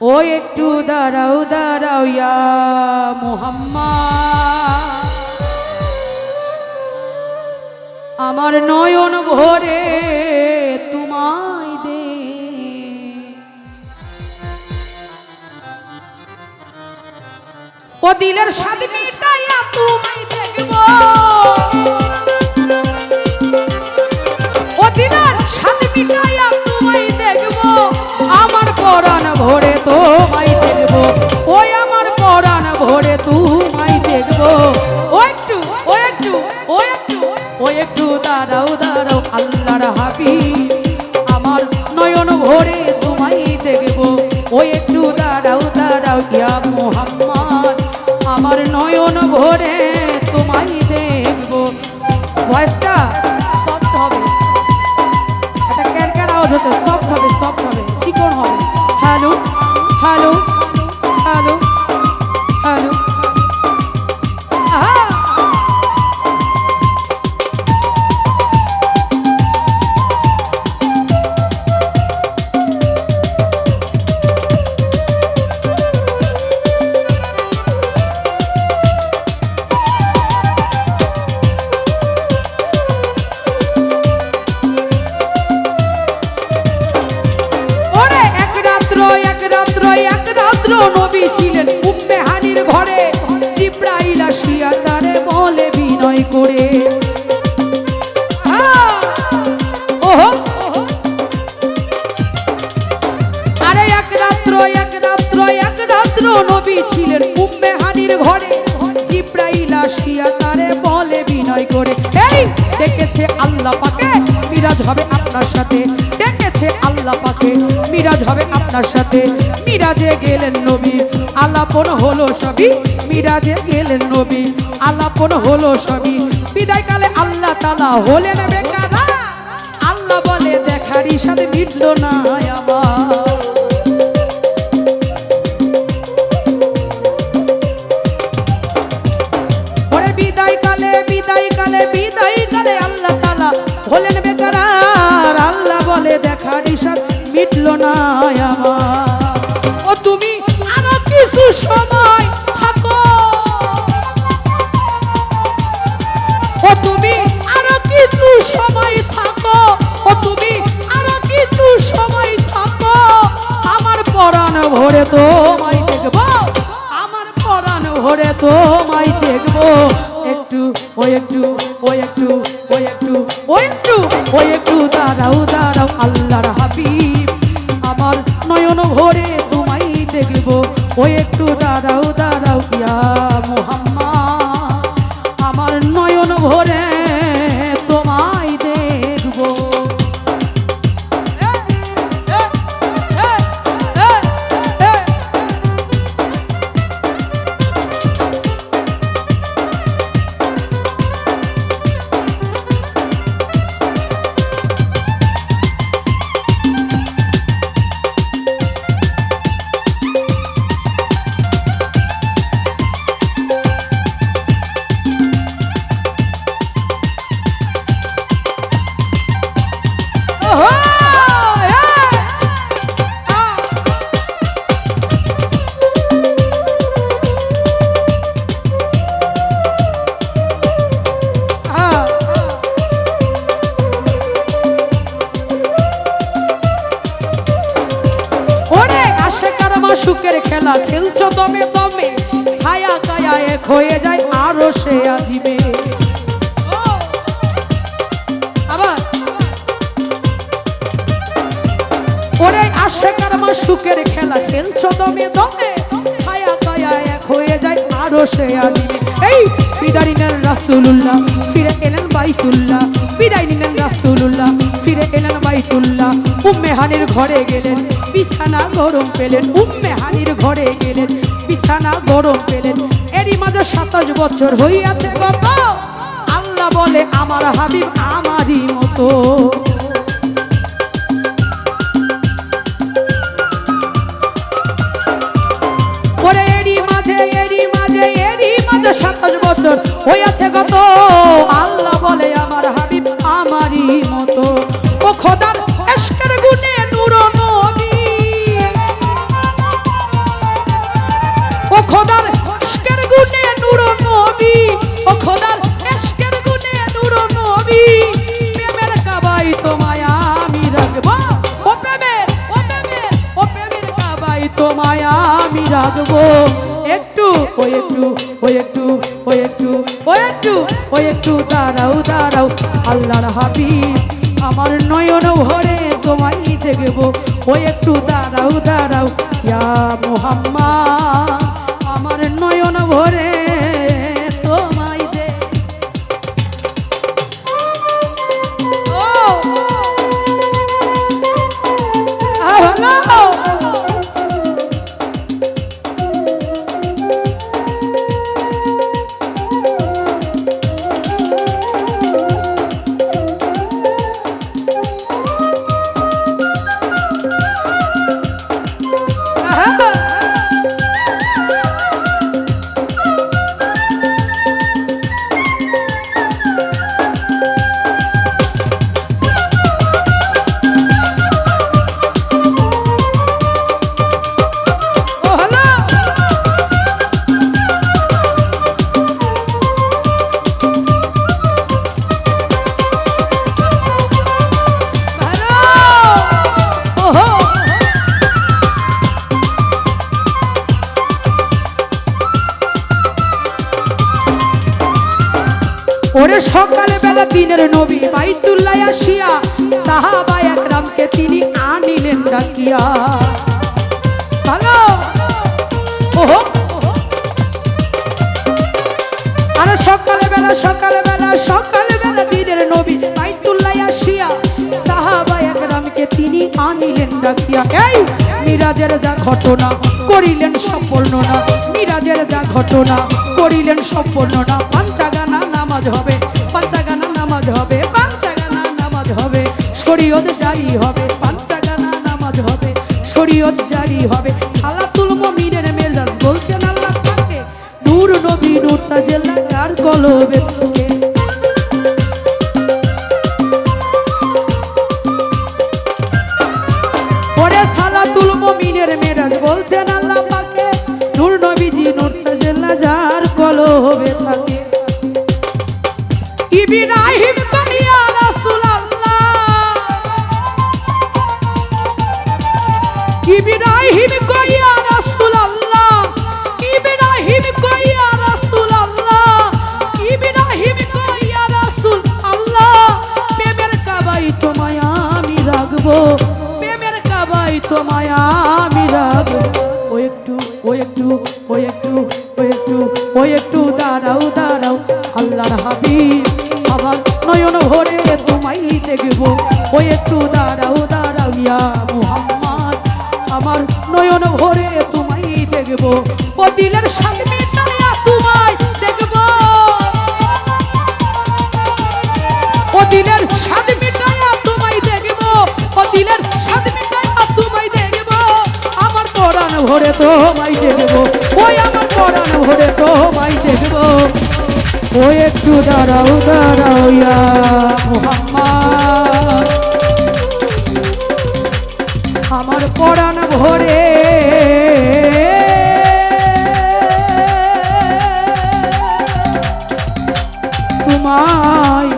ও একটু দাঁড়াও দাঁড়াও ইয়া মুহাম্মদ, আমার নয়ন ভরে তোমায় দে। ও দিলের স্বাদ মিটাইয়া তোমায় দেখব, ও দিলের স্বাদ মিটাইয়া তোমায় দেখব, আমার পরাণ ভরে তোমায় দেখব, ওই আমার পরাণ ভরে তোমায় দেখব। ও একটু ও একটু ও একটু ও একটু দাঁড়াও দাঁড়াও আল্লাহর হাবিব, আমার নয়ন ভরে তোমায় দেখব। ও একটু দাঁড়াও দাঁড়াও ইয়া মুহাম্মদ, আমার নয়ন ভরে তোমায় দেখব। ভয়েসটা সফট হবে, এটা ক্যারক্যার আওয়াজ হচ্ছে, সফট হবে, সফট হবে, চিকন হবে। হ্যালো হ্যালো হ্যালো হ্যালো, নবী ছিলেন উম্মে হানির ঘরে, জিবরাইল আসিয়া তারে বলে বিনয় করে, আরে এক রাত্র নবী ছিলেন উম্মে হানির ঘরে, জিবরাইল আসিয়া তারে বলে বিনয় করে, এই ডেকেছে আল্লাহ পাকে মিরাজ হবে আপনার সাথে, ডেকেছে আল্লাহ পাকে মিরাজ হবে আপনার সাথে। মিরাজে গেলেন নবী, আলাপন হলো সবই, মিরাজে গেলেন নবী, আলাপন হলো সবই। বিদায়কালে আল্লাহ তাআলা হলেন বেকারা, আল্লাহ বলে দেখার ইশাদ মিটল না আমার। ওরে বিদায়কালে আল্লাহ তাআলা হলেন বেকারা, আল্লাহ বলে দেখার ইশাদ মিটল না আমার। ও তুমি আরো কিছু সময় থাকো, ও তুমি আরো কিছু সময় থাকো, ও তুমি আরো কিছু সময় থাকো, আমার পরাণ ভরে তোমায় দেখব, আমার পরাণ ভরে তোমায় দেখব। একটু ও একটু ও একটু ও একটু ও একটু ও একটু দাঁড়াও দাঁড়াও আল্লাহর হাবিব, আমার নয়ন ভরে তোমায় দেখব। ও একটু দাঁড়াও দাঁড়াও ইয়া মুহাম্মদ, আমার নয়ন ভরে তোমায় দেখব। সুখের খেলা খেলছো দমে দমে, ছায়া কায়া এক হয়ে যায় আরো সে আজিবে। আবার ওরে আশেকার মা সুখের খেলা খেলছো দমে দমে, ছায়া কায়া এক হয়ে যায় আরো সে আজিবে। এই বিদায় নিলেন রাসূলুল্লাহ, ফিরে এলেন বাইতুল্লাহ, বিদায় নিলেন রাসূলুল্লাহ, ফিরে এলেন বাইতুল্লাহ। উম্মে হানির ঘরে গেলেন, বিছানা গরম পেলেন, উম্মে হানির ঘরে গেলেন, বিছানা গরম পেলেন। এরই মাঝে 27 বছর হইয়াছে গত, আল্লাহ বলে আমার হাবিব আমারই মতো। ওরে এরই মাঝে 27 বছর হইয়াছে গত, আল্লাহ বলে আমার হাবিব আমারই মতো। ও খোদার ইশকের গুণে নূর নবী, তোমায় আমি রাখবো একটু ওই একটু ওই একটু ওই একটু ওই একটু ওই একটু দাঁড়াও দাঁড়াও আল্লাহর হাবিব আমার নয়ন ভরে তোমায় দেখবো ওই একটু দাঁড়াও দাঁড়াও ইয়া মুহাম্মদ আমার নয়ন ভরে তোমায় ওরে সকাল বেলা দিনের নবী বাইতুল্লাহ আসিয়া সাহাবা একরামকে তিনি আনিলেন ডাকিয়া ভালো ওহো আরে সকাল বেলা দিনের নবী বাইতুল্লাহ আসিয়া সাহাবা একরামকে তিনি আনিলেন ডাকিয়া এই মিরাজের যা ঘটনা করিলেন সম্পূর্ণ না মিরাজের যা ঘটনা করিলেন সম্পূর্ণ না পাঞ্চাগানা নামাজ হবে পাঞ্চাগানা নামাজ হবে পাঞ্চাগানা নামাজ হবে শরীয়ত জারি হবে পাঞ্চাগানা নামাজ হবে শরীয়ত জারি হবে সালাতুল মুমিনের মেজাজ বলছেন আল্লাহ তাকে নূর নবী নূর তাজাল্লা যার কলবে থাকে ওরে সালাতুল মুমিনের মেজাজ বলছেন আল্লাহ পাকে নূর নবীজি নূর তাজাল্লা যার কলবে থাকে ইব্রাহিম কইয়া রাসূলুল্লাহ ইব্রাহিম কইয়া রাসূলুল্লাহ ইব্রাহিম কইয়া রাসূলুল্লাহ ইব্রাহিম কইয়া রাসূলুল্লাহ প্রেমের কাবায় তোমায় আমি রাখবো প্রেমের কাবায় তোমায় আমি রাখবো ওই একটু ওই একটু ওই একটু ওই একটু ওই একটু দাঁড়াও দাঁড়াও আল্লাহর হাবিব আমার নয়ন ভরে তোমায় দেখবো ওই একটু দাঁড়াও দাঁড়াও ইয়া মুহাম্মদ আমার নয়ন ভরে তোমায় দেখবো ও দিলের স্বাদ মিটাইয়া তোমায় দেখবো ও দিলের স্বাদ মিটাইয়া তোমায় দেখবো ও দিলের স্বাদ মিটাইয়া তোমায় দেখবো আমার পরাণ ভরে তোমায় দেখবো ওই আমার পরাণ ভরে তোমায় দেখবো ওই একটু দাঁড়াও দাঁড়াও ইয়া মুহাম্মদ আমার পরাণ ভরে তোমায়